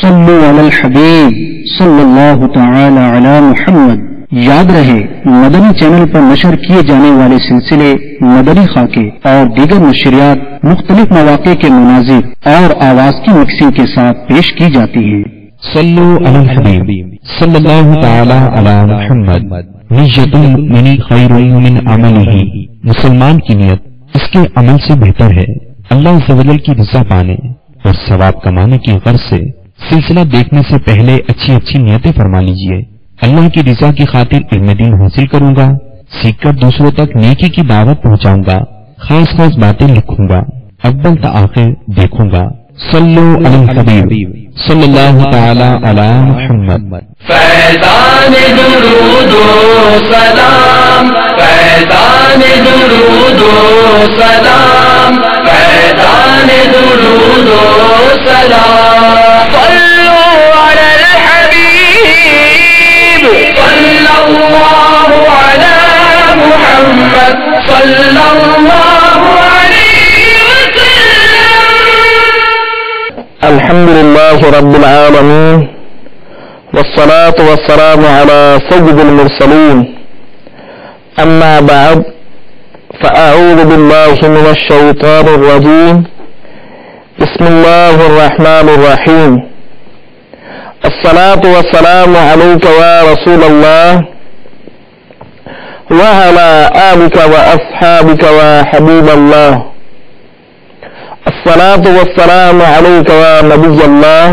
صلو علی الحبیب صلی اللہ تعالی علی محمد۔ یاد رہے مدنی چینل پر نشر کیے جانے والے سلسلے مدنی خاکے اور دیگر نشریات مختلف مواقع کے مناظر اور آواز کی مکسنگ کے ساتھ پیش کی جاتی ہیں۔ صلو علی الحبیب صلی اللہ تعالی علی محمد۔ نیت المؤمن خیر من عملہ، مسلمان کی نیت اس کے عمل سے بہتر ہے۔ اللہ عز و جل کی رضا پانے اور ثواب کمانے کی غرض سے سلسلہ دیکھنے سے پہلے اچھی اچھی نیتیں فرما لیجئے۔ اللہ کی رضا کی خاطر علم دین حاصل کروں گا، سیکھ کر دوسروں تک نیکی کی دعوت پہنچاؤں گا، خاص خاص باتیں لکھوں گا، اول تا آخر دیکھوں گا۔ صلو علی الحبیب صلی اللہ تعالی علی محمد۔ فیضان درود و سلام، فیضان درود و سلام، فیضان درود و سلام۔ صلو علی الحبیب صلی اللہ علی محمد صلی اللہ علیہ وسلم۔ الحمد للہ رب العالمین والصلاة والسلام على سيد المرسلين، أما بعد فأعوذ بالله من الشيطان الرجيم، بسم الله الرحمن الرحيم، الصلاة والسلام عليك يا رسول الله وعلى آلك وأصحابك وحبيب الله، الصلاة والسلام عليك يا نبي الله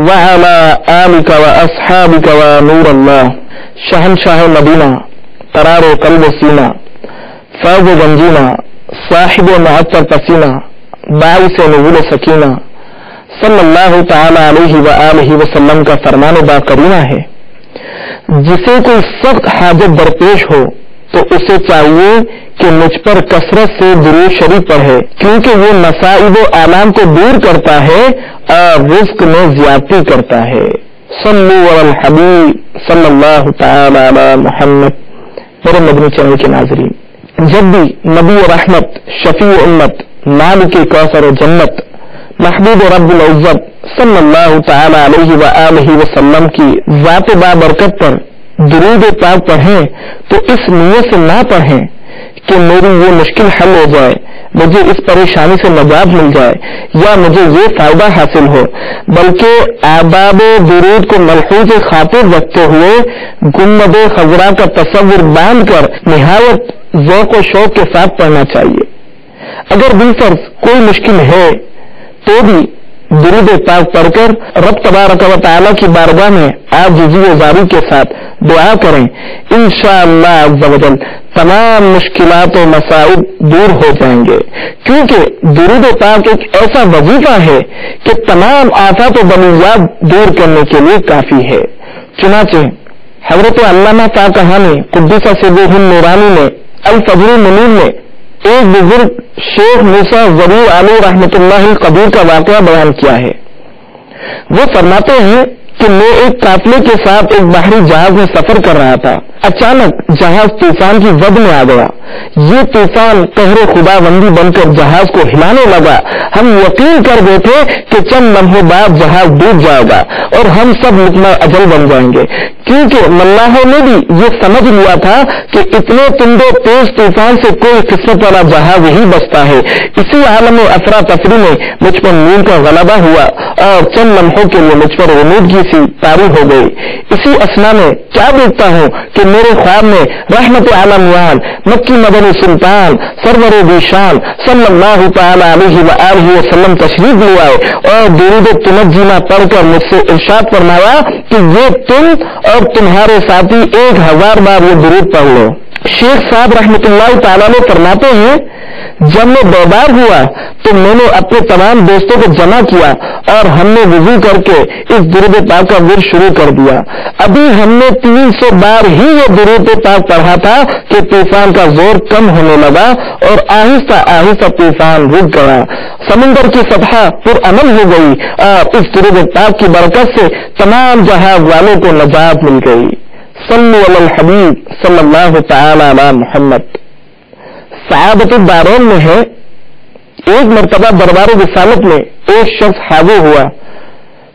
وعلى آلك وأصحابك ونور الله۔ شہنشاہ مدینہ، قرار و قلب سینہ، فیض و گنجینہ، صاحب معطر پسینہ، باعث نزول سکینہ، صلی اللہ تعالی علیہ وآلہ وسلم کا فرمان باقرینہ ہے۔ جسے کوئی سخت حاجت درپیش ہو تو اسے چاہیے کہ مجھ پر کثرت سے درود شریف پڑھے، کیونکہ وہ مصائب و آلام کو دور کرتا ہے اور رزق میں زیادتی کرتا ہے۔ صلو علی الحبیب صلی اللہ تعالی علی محمد۔ میرے مدنی چینل کے ناظرین، جب بھی نبی رحمت، شفیع امت، مالک کوثر و جنت، محبوب رب العزت صلی اللہ تعالی علیہ وآلہ وسلم کی ذات بابرکت پر درود پاک پڑھیں تو اس نیت سے نہ پڑھیں کہ میری یہ مشکل حل ہو جائے، مجھے اس پریشانی سے نجات مل جائے یا مجھے یہ فائدہ حاصل ہو، بلکہ آداب درود کو ملحوظ خاطر رکھتے ہوئے گنبد خضرا کا تصور باندھ کر نہایت ذوق و شوق کے ساتھ پڑھنا چاہیے۔ اگر بالفرض کوئی مشکل ہے تو بھی درود پاک پڑھ کر رب تبارک و تعالی کی بارگاہ میں عاجزی و زاری کے ساتھ دعا کریں، انشاءاللہ عز و جل تمام مشکلات و مصائب دور ہو جائیں گے، کیونکہ درود پاک ایک ایسا وظیفہ ہے کہ تمام آفات و بلیات دور کرنے کے لیے کافی ہے۔ چنانچہ حضرت علامہ طاقہانی قدس سرہ النورانی نے الفجر المنیر میں ایک بزرگ شیخ موسیٰ ضرور علی رحمۃ اللہ القدیر کا واقعہ بیان کیا ہے۔ وہ فرماتے ہیں کہ میں ایک قافلے کے ساتھ ایک بحری جہاز میں سفر کر رہا تھا، اچانک جہاز طوفان کی زد میں آ گیا۔ یہ طوفان قہر خدا بندی بن کر جہاز کو ہلانے لگا۔ ہم یقین کر گئے تھے کہ چند لمحوں بعد جہاز ڈوب جائے گا اور ہم سب لقمہ اجل بن جائیں گے، کیونکہ ملاحوں نے بھی یہ سمجھ لیا تھا کہ اتنے تند و تیز طوفان سے کوئی قسمت والا جہاز ہی بچتا ہے۔ اسی عالم افراتفری میں مجھ پر نیند کا غلبہ ہوا اور چند لمحوں کے لیے مجھ پر غنودگی سی طاری ہو گئی۔ اسی اسنا میں کیا دیکھتا ہوں کہ میرے خواب میں رحمت عالمیان مکی مدنی سلطان سرور ذیشان صلی اللہ تعالی علیہ وآلہ وسلم تشریف لے آئے اور درود تنجینا پڑھ کر مجھ سے ارشاد فرمایا کہ یہ تم اور تمہارے ساتھی 1000 بار یہ درود پڑھ لو۔ شیخ صاحب رحمۃ اللہ تعالیٰ نے فرماتے ہیں جب میں بیدار ہوا تو میں نے اپنے تمام دوستوں کو جمع کیا اور ہم نے وضو کر کے اس درود پاک کا ورد شروع کر دیا۔ ابھی ہم نے 300 بار ہی یہ درود پاک پڑھا تھا کہ طوفان کا زور کم ہونے لگا اور آہستہ آہستہ طوفان رک گیا، سمندر کی سطح پرامن ہو گئی اور اس درود پاک کی برکت سے تمام جہاز والوں کو نجات مل گئی۔ صلو علی الحبیب صلی اللہ تعالی علی محمد۔ سعادت الدارین میں ہے ایک مرتبہ دربار رسالت میں ایک شخص حاضر ہوا،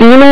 3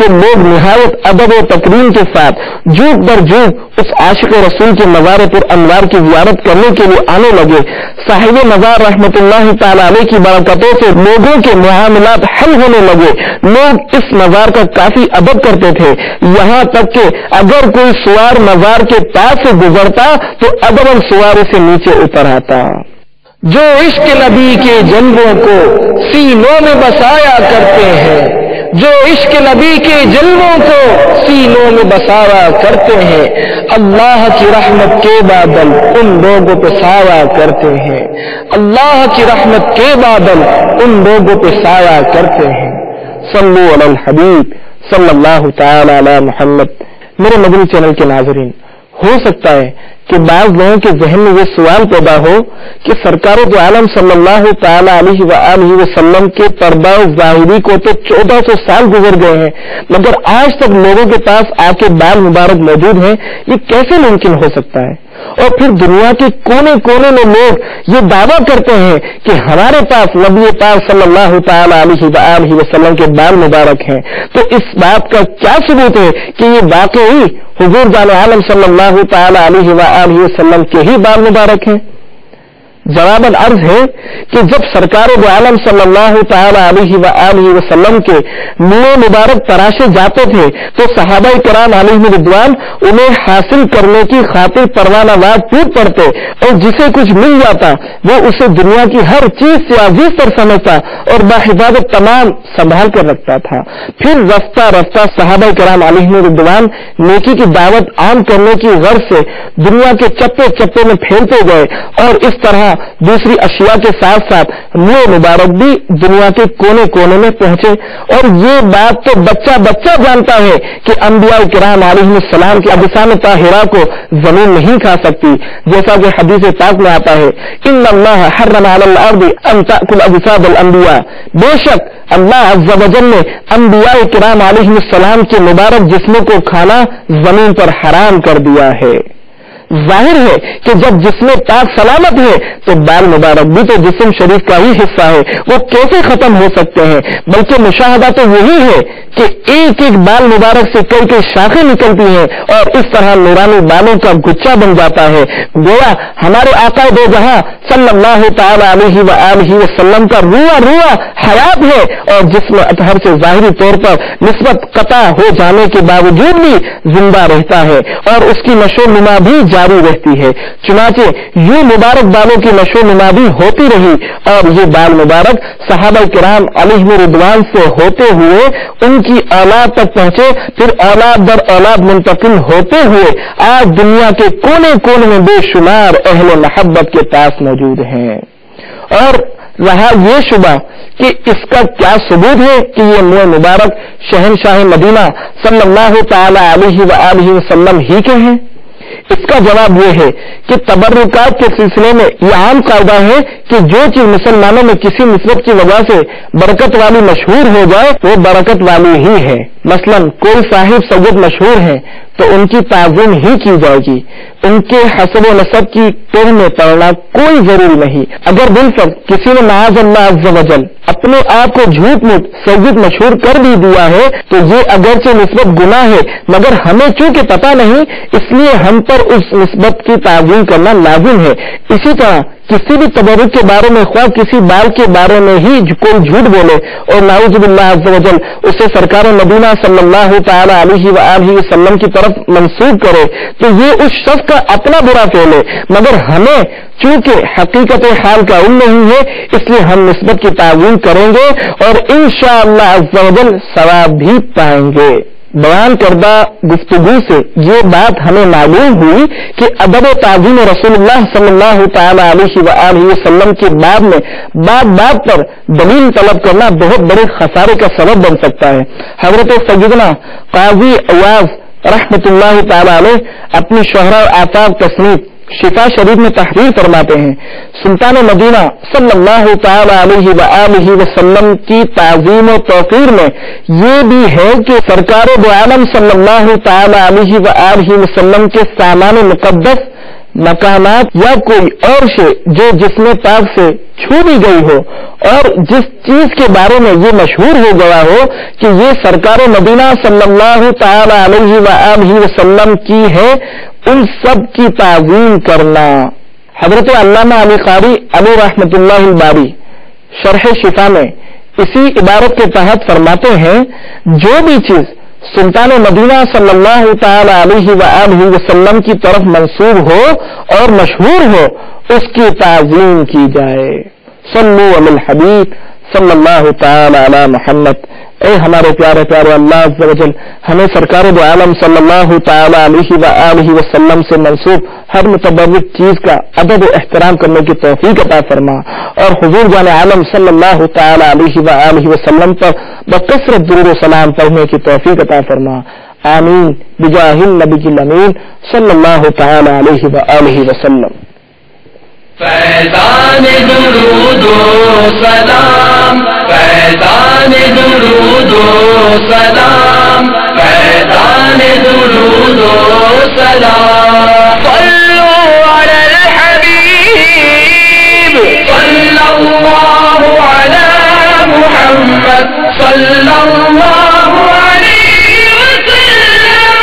کہ لوگ نہایت ادب و تکریم کے ساتھ جھوک در جھوک اس عاشق رسول کے مزار پر انوار کی زیارت کرنے کے لیے آنے لگے۔ صاحب مزار رحمت اللہ تعالی علیہ کی برکتوں سے لوگوں کے معاملات حل ہونے لگے۔ لوگ اس مزار کا کافی ادب کرتے تھے، یہاں تک کہ اگر کوئی سوار مزار کے پاس سے گزرتا تو ادباً سوار سے نیچے اتر آتا۔ جو عشق نبی کے جلووں کو سینوں میں بسایا کرتے ہیں، جو عشق نبی کے جلووں کو سینوں میں بسایا کرتے ہیں، اللہ کی رحمت کے بادل ان لوگوں پہ سایہ کرتے ہیں، اللہ کی رحمت کے بادل ان لوگوں پہ سایہ کرتے ہیں۔ صلو علی الحبیب صلی اللہ تعالی علی محمد۔ میرے مدنی چینل کے ناظرین، ہو سکتا ہے کہ بعض لوگوں کے ذہن میں یہ سوال پیدا ہو کہ سرکار دو عالم صلی اللہ تعالی علیہ وآلہ وسلم کے پردہ ظاہری کو تو 1400 سال گزر گئے ہیں، مگر آج تک لوگوں کے پاس آ کے بال مبارک موجود ہیں، یہ کیسے ممکن ہو سکتا ہے؟ اور پھر دنیا کے کونے کونے میں لوگ یہ دعویٰ کرتے ہیں کہ ہمارے پاس نبی پاک صلی اللہ تعالی علیہ وآلہ وسلم کے بال مبارک ہیں، تو اس بات کا کیا ثبوت ہے کہ یہ واقعی حضور جان عالم صلی اللہ تعالی علیہ وآلہ وسلم کے ہی بال مبارک ہیں؟ جواباً عرض ہے کہ جب سرکار دو عالم صلی اللہ تعالی علیہ وآلہ وسلم کے منہ مبارک تراشے جاتے تھے تو صحابہ کرام علیہم رضوان انہیں حاصل کرنے کی خاطر پروانہ واد ٹوٹ پڑتے، اور جسے کچھ مل جاتا وہ اسے دنیا کی ہر چیز سے عزیز تر سمجھتا اور باحفاظت تمام سنبھال کر رکھتا تھا۔ پھر رفتہ رفتہ صحابہ کرام علیہم رضوان نیکی کی دعوت عام کرنے کی غرض سے دنیا کے چپے چپے میں پھیلتے گئے، اور اس طرح دوسری اشیاء کے ساتھ ساتھ منہ مبارک بھی دنیا کے کونے کونے میں پہنچے۔ اور یہ بات تو بچہ بچہ جانتا ہے کہ انبیاء کرام علیہ السلام کی اجسام طاہرہ کو زمین نہیں کھا سکتی، جیسا کہ حدیث پاک میں آتا ہے ان اللہ حرم علی الارض ان تأکل اجساد الانبیاء، بے شک اللہ عز و جل نے انبیاء کرام علیہ السلام کے مبارک جسموں کو کھانا زمین پر حرام کر دیا ہے۔ ظاہر ہے کہ جب جسم پاک سلامت ہے تو بال مبارک بھی تو جسم شریف کا ہی حصہ ہے، وہ کیسے ختم ہو سکتے ہیں؟ بلکہ مشاہدہ تو یہی ہے کہ ایک ایک بال مبارک سے کئی کئی شاخیں نکلتی ہیں اور اس طرح نورانی بالوں کا گچھا بن جاتا ہے۔ گویا ہمارے آقا دو جہاں صلی اللہ تعالی علیہ وآلہ وسلم کا رواں رواں حیات ہے، اور جسم اطہر سے ظاہری طور پر نسبت قطع ہو جانے کے باوجود بھی زندہ رہتا ہے، اور اس کی نشو و نما بھی جاری رہتی ہے۔ چنانچہ یوں مبارک بالوں کی نشو و نما بھی ہوتی رہی، اور یہ بال مبارک صحابہ کرام علیہ رضوان سے ہوتے ہوئے ان کی اولاد تک پہنچے، پھر اولاد در اولاد منتقل ہوتے ہوئے آج دنیا کے کونے کونے میں بے شمار اہل محبت کے پاس موجود ہیں۔ اور رہا یہ شبہ کہ اس کا کیا ثبوت ہے کہ یہ منہ مبارک شہنشاہ مدینہ صلی اللہ تعالی علیہ وآلہ وسلم ہی کے ہیں، اس کا جواب یہ ہے کہ تبرکات کے سلسلے میں یہ عام قاعدہ ہے کہ جو چیز مسلمانوں میں کسی نسبت کی وجہ سے برکت والی مشہور ہو جائے وہ برکت والی ہی ہے۔ مثلا کوئی صاحب سید مشہور ہیں تو ان کی تعظیم ہی کی جائے گی، ان کے حسب و نسب کی ٹوہ میں پڑنا کوئی ضروری نہیں۔ اگر بالفرض کسی نے معاذ اللہ عز و جل اپنے آپ کو جھوٹ موٹ سید مشہور کر بھی دیا ہے تو یہ اگرچہ نسبت گناہ ہے، مگر ہمیں چونکہ پتہ نہیں اس لیے ہم پر اس نسبت کی تعظیم کرنا لازم ہے۔ اسی طرح کسی بھی تبرک کے بارے میں خواہ کسی بال کے بارے میں ہی کوئی جھوٹ بولے اور نعوذ باللہ عز و جل اسے سرکار مدینہ صلی اللہ تعالی علیہ وآلہ وسلم کی طرف منسوب کرے تو یہ اس شخص کا اپنا برا فعل ہے، مگر ہمیں چونکہ حقیقت حال کا علم نہیں ہے اس لیے ہم نسبت کی تعظیم کریں گے اور انشاءاللہ عز و جل ثواب بھی پائیں گے۔ بیان کردہ گفتگو سے یہ بات ہمیں معلوم ہوئی کہ ادب و تعظیم رسول اللہ صلی اللہ تعالی علیہ وآلہ وسلم کے باب میں بات پر دلیل طلب کرنا بہت بڑے خسارے کا سبب بن سکتا ہے۔ حضرت سیدنا قاضی ایاز رحمت اللہ تعالی علیہ اپنی شہرہ آفاق تصنیف شفا شریف میں تحریر فرماتے ہیں، سلطان مدینہ صلی اللہ تعالی علیہ وآلہ وسلم کی تعظیم و توقیر میں یہ بھی ہے کہ سرکار دو عالم صلی اللہ تعالی علیہ وآلہ وسلم کے سامان مقدس مکانات یا کوئی اور شے جو جسم پاک سے چھو بھی گئی ہو اور جس چیز کے بارے میں یہ مشہور ہو گیا ہو کہ یہ سرکار مدینہ صلی اللہ تعالی علیہ وآلہ وسلم کی ہے، ان سب کی تعظیم کرنا۔ حضرت علامہ علی قاری علی رحمۃ اللہ الباری شرح شفا میں اسی عبارت کے تحت فرماتے ہیں، جو بھی چیز سلطان مدینہ صلی اللہ تعالی علیہ وآلہ وسلم کی طرف منسوب ہو اور مشہور ہو اس کی تعظیم کی جائے۔ صلو علی الحبیب صلی اللہ تعالی علی محمد۔ اے ہمارے پیارے پیارے اللہ عز و جل، ہمیں سرکار دو عالم صلی اللہ تعالی علیہ وآلہ وسلم سے منسوب ہر متبرک چیز کا ادب و احترام کرنے کی توفیق عطا فرما، اور حضور جان عالم صلی اللہ تعالی علیہ وآلہ وسلم پر بکثرت درود و سلام پڑھنے کی توفیق عطا فرما، آمین بجاہ النبی الامین صلی اللہ تعالی علیہ وآلہ وسلم۔ فیضان درود و سلام، فیضان درود و سلام، فیضان درود و سلام، صلوا علی الحبیب صلی اللہ علی محمد صلی اللہ علیہ وسلم۔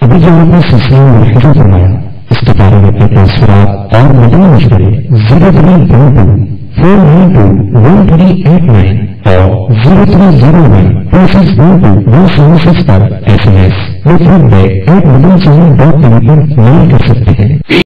ابھی جو آپ نے سلسلے میں حضور فرمایا، اس کے بارے میں اپنے تاثرات اور مدنی مشورے 0321239 اور 03012612 پر SMS مفید میں ایک مدنی چینل میل کر سکتے ہیں۔